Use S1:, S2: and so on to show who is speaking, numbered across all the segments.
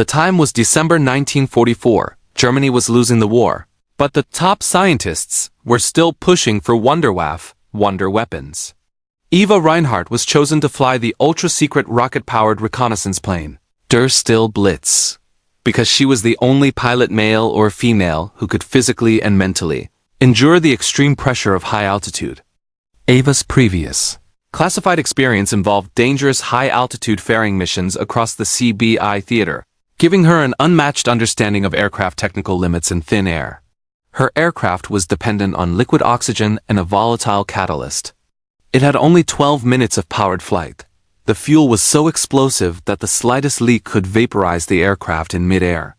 S1: The time was December 1944. Germany was losing the war, but the top scientists were still pushing for Wunderwaffe, wonder weapons. Eva Reinhardt was chosen to fly the ultra-secret rocket-powered reconnaissance plane, der Stille Blitz, because she was the only pilot, male or female, who could physically and mentally endure the extreme pressure of high altitude. Eva's previous classified experience involved dangerous high-altitude faring missions across the CBI theater, giving her an unmatched understanding of aircraft technical limits in thin air. Her aircraft was dependent on liquid oxygen and a volatile catalyst. It had only 12 minutes of powered flight. The fuel was so explosive that the slightest leak could vaporize the aircraft in mid-air.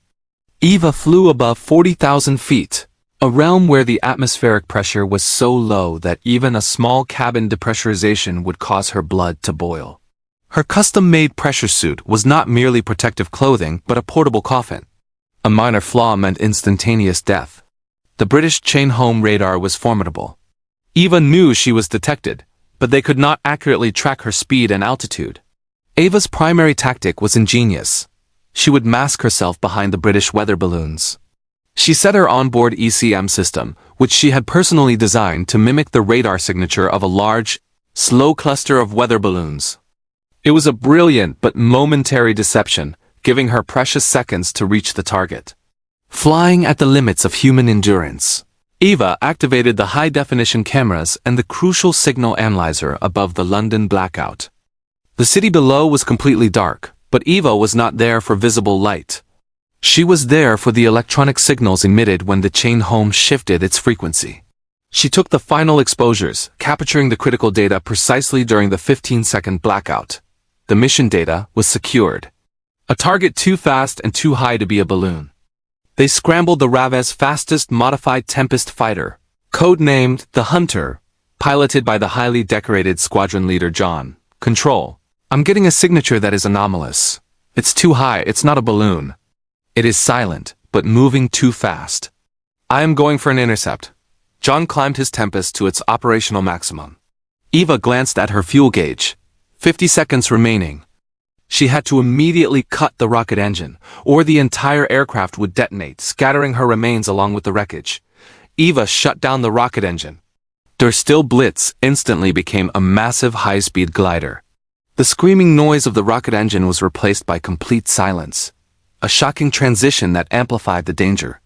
S1: Eva flew above 40,000 feet, a realm where the atmospheric pressure was so low that even a small cabin depressurization would cause her blood to boil. Her custom-made pressure suit was not merely protective clothing but a portable coffin. A minor flaw meant instantaneous death. The British chain-home radar was formidable. Eva knew she was detected, but they could not accurately track her speed and altitude. Eva's primary tactic was ingenious. She would mask herself behind the British weather balloons. She set her onboard ECM system, which she had personally designed to mimic the radar signature of a large, slow cluster of weather balloons. It was a brilliant but momentary deception, giving her precious seconds to reach the target. Flying at the limits of human endurance, Eva activated the high-definition cameras and the crucial signal analyzer above the London Blackout. The city below was completely dark, but Eva was not there for visible light. She was there for the electronic signals emitted when the chain home shifted its frequency. She took the final exposures, capturing the critical data precisely during the 15-second blackout. The mission data was secured. A target too fast and too high to be a balloon. They scrambled the RAV's fastest modified Tempest fighter, codenamed the Hunter, piloted by the highly decorated squadron leader John. Control. I'm getting a signature that is anomalous. It's too high, it's not a balloon. It is silent, but moving too fast. I am going for an intercept. John climbed his Tempest to its operational maximum. Eva glanced at her fuel gauge. 50 seconds remaining. She had to immediately cut the rocket engine, or the entire aircraft would detonate, scattering her remains along with the wreckage. Eva shut down the rocket engine. Der Stille Blitz instantly became a massive high-speed glider. The screaming noise of the rocket engine was replaced by complete silence. A shocking transition that amplified the danger.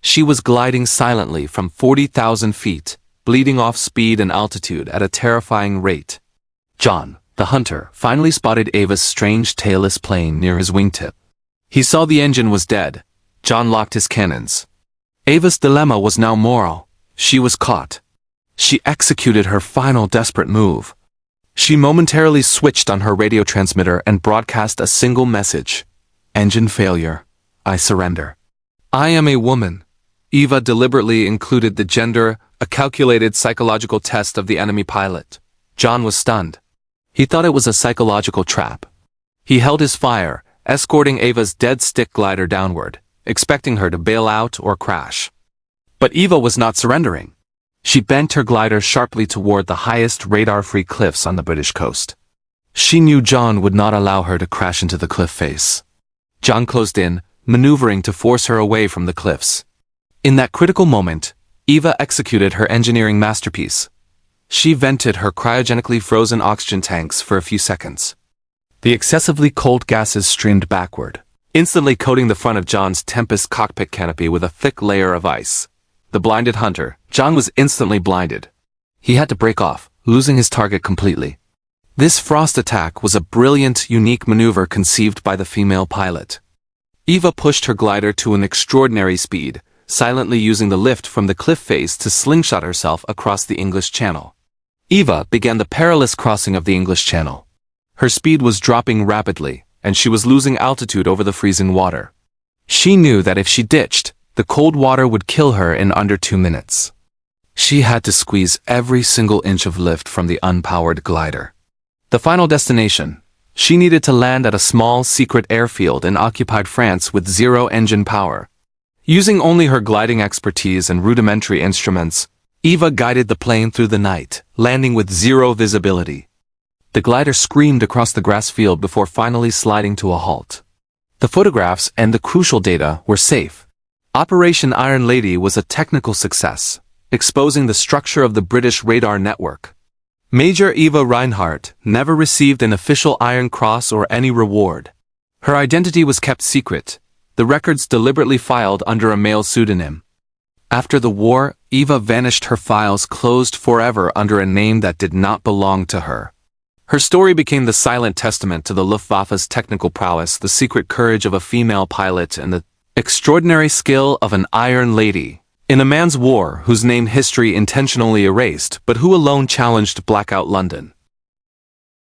S1: She was gliding silently from 40,000 feet, bleeding off speed and altitude at a terrifying rate. John, the Hunter, finally spotted Eva's strange tailless plane near his wingtip. He saw the engine was dead. John locked his cannons. Eva's dilemma was now moral. She was caught. She executed her final desperate move. She momentarily switched on her radio transmitter and broadcast a single message. Engine failure. I surrender. I am a woman. Eva deliberately included the gender, a calculated psychological test of the enemy pilot. John was stunned. He thought it was a psychological trap. He held his fire, escorting Eva's dead stick glider downward, expecting her to bail out or crash. But Eva was not surrendering. She bent her glider sharply toward the highest radar-free cliffs on the British coast. She knew John would not allow her to crash into the cliff face. John closed in, maneuvering to force her away from the cliffs. In that critical moment, Eva executed her engineering masterpiece. She vented her cryogenically frozen oxygen tanks for a few seconds. The excessively cold gases streamed backward, instantly coating the front of John's Tempest cockpit canopy with a thick layer of ice. The blinded Hunter, John was instantly blinded. He had to break off, losing his target completely. This frost attack was a brilliant, unique maneuver conceived by the female pilot. Eva pushed her glider to an extraordinary speed, silently using the lift from the cliff face to slingshot herself across the English Channel. Eva began the perilous crossing of the English Channel. Her speed was dropping rapidly, and she was losing altitude over the freezing water. She knew that if she ditched, the cold water would kill her in under 2 minutes. She had to squeeze every single inch of lift from the unpowered glider. The final destination. She needed to land at a small, secret airfield in occupied France with zero engine power. Using only her gliding expertise and rudimentary instruments, Eva guided the plane through the night, landing with zero visibility. The glider screamed across the grass field before finally sliding to a halt. The photographs and the crucial data were safe. Operation Iron Lady was a technical success, exposing the structure of the British radar network. Major Eva Reinhardt never received an official Iron Cross or any reward. Her identity was kept secret, the records deliberately filed under a male pseudonym. After the war, Eva vanished, her files closed forever under a name that did not belong to her. Her story became the silent testament to the Luftwaffe's technical prowess, the secret courage of a female pilot, and the extraordinary skill of an Iron Lady in a man's war whose name history intentionally erased, but who alone challenged Blackout London.